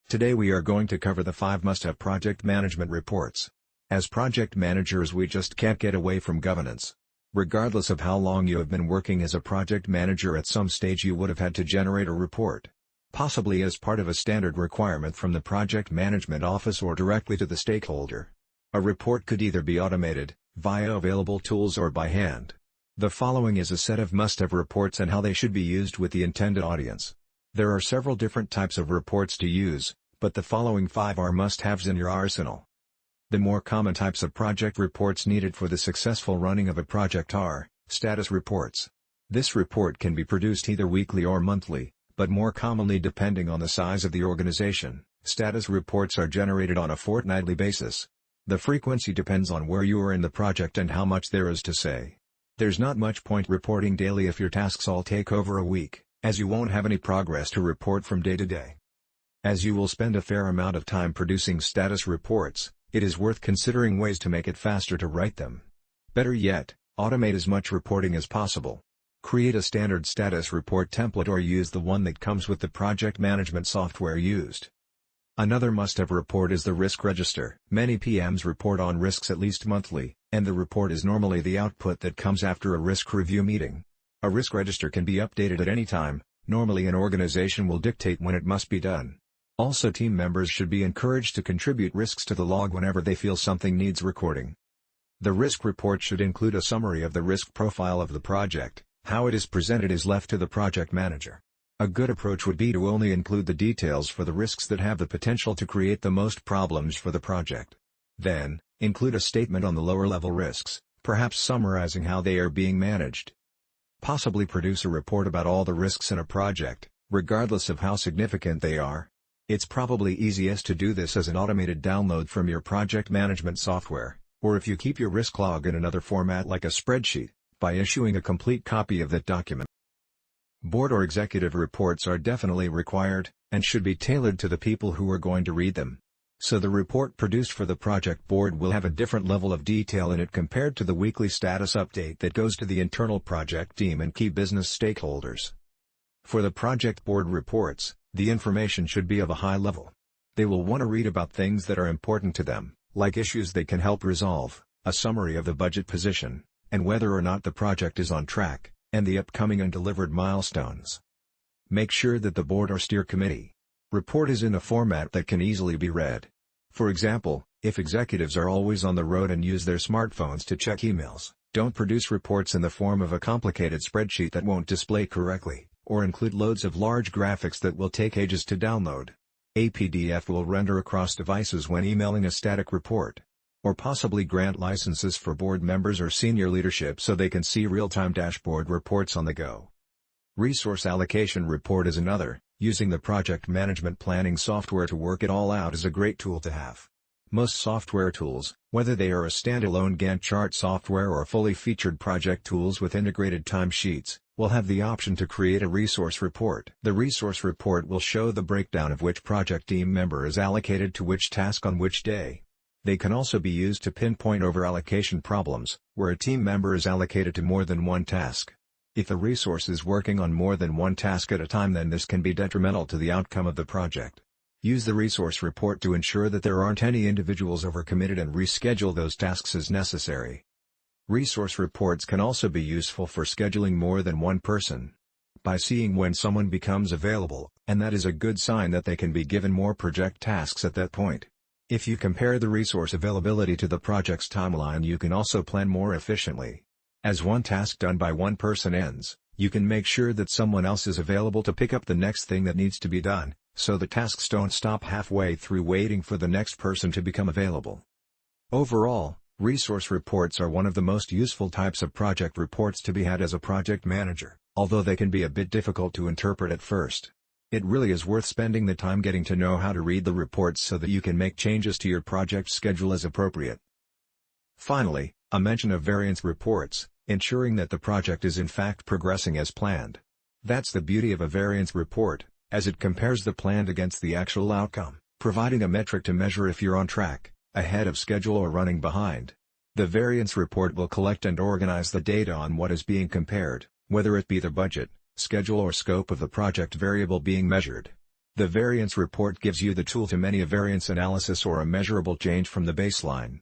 Today we are going to cover the 5 must-have project management reports. As project managers we just can't get away from governance. Regardless of how long you have been working as a project manager, at some stage you would have had to generate a report. Possibly as part of a standard requirement from the project management office or directly to the stakeholder. A report could either be automated, via available tools, or by hand. The following is a set of must-have reports and how they should be used with the intended audience. There are several different types of reports to use, but the following 5 are must-haves in your arsenal. The more common types of project reports needed for the successful running of a project are status reports. This report can be produced either weekly or monthly, but more commonly, depending on the size of the organization, status reports are generated on a fortnightly basis. The frequency depends on where you are in the project and how much there is to say. There's not much point reporting daily if your tasks all take over a week, as you won't have any progress to report from day to day. As you will spend a fair amount of time producing status reports, it is worth considering ways to make it faster to write them. Better yet, automate as much reporting as possible. Create a standard status report template or use the one that comes with the project management software used. Another must-have report is the risk register. Many PMs report on risks at least monthly, and the report is normally the output that comes after a risk review meeting. A risk register can be updated at any time. Normally an organization will dictate when it must be done. Also, team members should be encouraged to contribute risks to the log whenever they feel something needs recording. The risk report should include a summary of the risk profile of the project. How it is presented is left to the project manager. A good approach would be to only include the details for the risks that have the potential to create the most problems for the project. Then, include a statement on the lower-level risks, perhaps summarizing how they are being managed. Possibly produce a report about all the risks in a project, regardless of how significant they are. It's probably easiest to do this as an automated download from your project management software, or if you keep your risk log in another format like a spreadsheet, by issuing a complete copy of that document. Board or executive reports are definitely required, and should be tailored to the people who are going to read them. So the report produced for the project board will have a different level of detail in it compared to the weekly status update that goes to the internal project team and key business stakeholders. For the project board reports, the information should be of a high level. They will want to read about things that are important to them, like issues they can help resolve, a summary of the budget position, and whether or not the project is on track, and the upcoming and delivered milestones. Make sure that the board or steer committee report is in a format that can easily be read. For example, if executives are always on the road and use their smartphones to check emails, don't produce reports in the form of a complicated spreadsheet that won't display correctly, or include loads of large graphics that will take ages to download. A PDF will render across devices when emailing a static report. Or possibly grant licenses for board members or senior leadership so they can see real-time dashboard reports on the go. Resource allocation report is another. Using the project management planning software to work it all out is a great tool to have. Most software tools, whether they are a standalone Gantt chart software or fully featured project tools with integrated timesheets, will have the option to create a resource report. The resource report will show the breakdown of which project team member is allocated to which task on which day. They can also be used to pinpoint over-allocation problems, where a team member is allocated to more than one task. If a resource is working on more than one task at a time, then this can be detrimental to the outcome of the project. Use the resource report to ensure that there aren't any individuals overcommitted and reschedule those tasks as necessary. Resource reports can also be useful for scheduling more than one person. By seeing when someone becomes available, and that is a good sign that they can be given more project tasks at that point. If you compare the resource availability to the project's timeline, you can also plan more efficiently. As one task done by one person ends, you can make sure that someone else is available to pick up the next thing that needs to be done, so the tasks don't stop halfway through waiting for the next person to become available. Overall, resource reports are one of the most useful types of project reports to be had as a project manager, although they can be a bit difficult to interpret at first. It really is worth spending the time getting to know how to read the reports so that you can make changes to your project schedule as appropriate. Finally, a mention of variance reports, ensuring that the project is in fact progressing as planned. That's the beauty of a variance report, as it compares the planned against the actual outcome, providing a metric to measure if you're on track, ahead of schedule or running behind. The variance report will collect and organize the data on what is being compared, whether it be the budget, schedule or scope of the project variable being measured. The variance report gives you the tool to make a variance analysis or a measurable change from the baseline.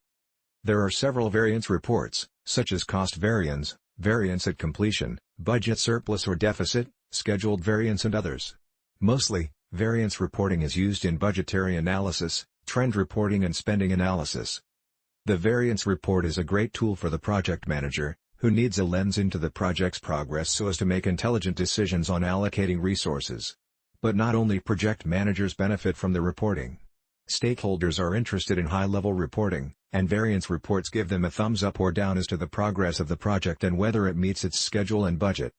There are several variance reports, such as cost variance, variance at completion, budget surplus or deficit, scheduled variance and others. Mostly, variance reporting is used in budgetary analysis, trend reporting and spending analysis. The variance report is a great tool for the project manager, who needs a lens into the project's progress so as to make intelligent decisions on allocating resources. But not only project managers benefit from the reporting. Stakeholders are interested in high-level reporting, and variance reports give them a thumbs up or down as to the progress of the project and whether it meets its schedule and budget.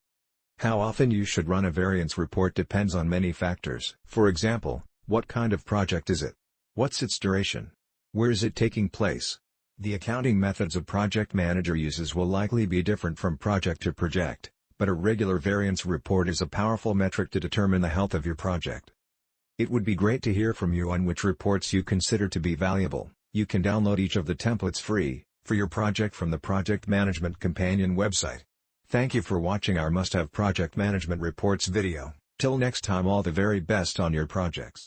How often you should run a variance report depends on many factors. For example, what kind of project is it? What's its duration? Where is it taking place? The accounting methods a project manager uses will likely be different from project to project, but a regular variance report is a powerful metric to determine the health of your project. It would be great to hear from you on which reports you consider to be valuable. You can download each of the templates free, for your project from the Project Management Companion website. Thank you for watching our must-have project management reports video. Till next time, all the very best on your projects.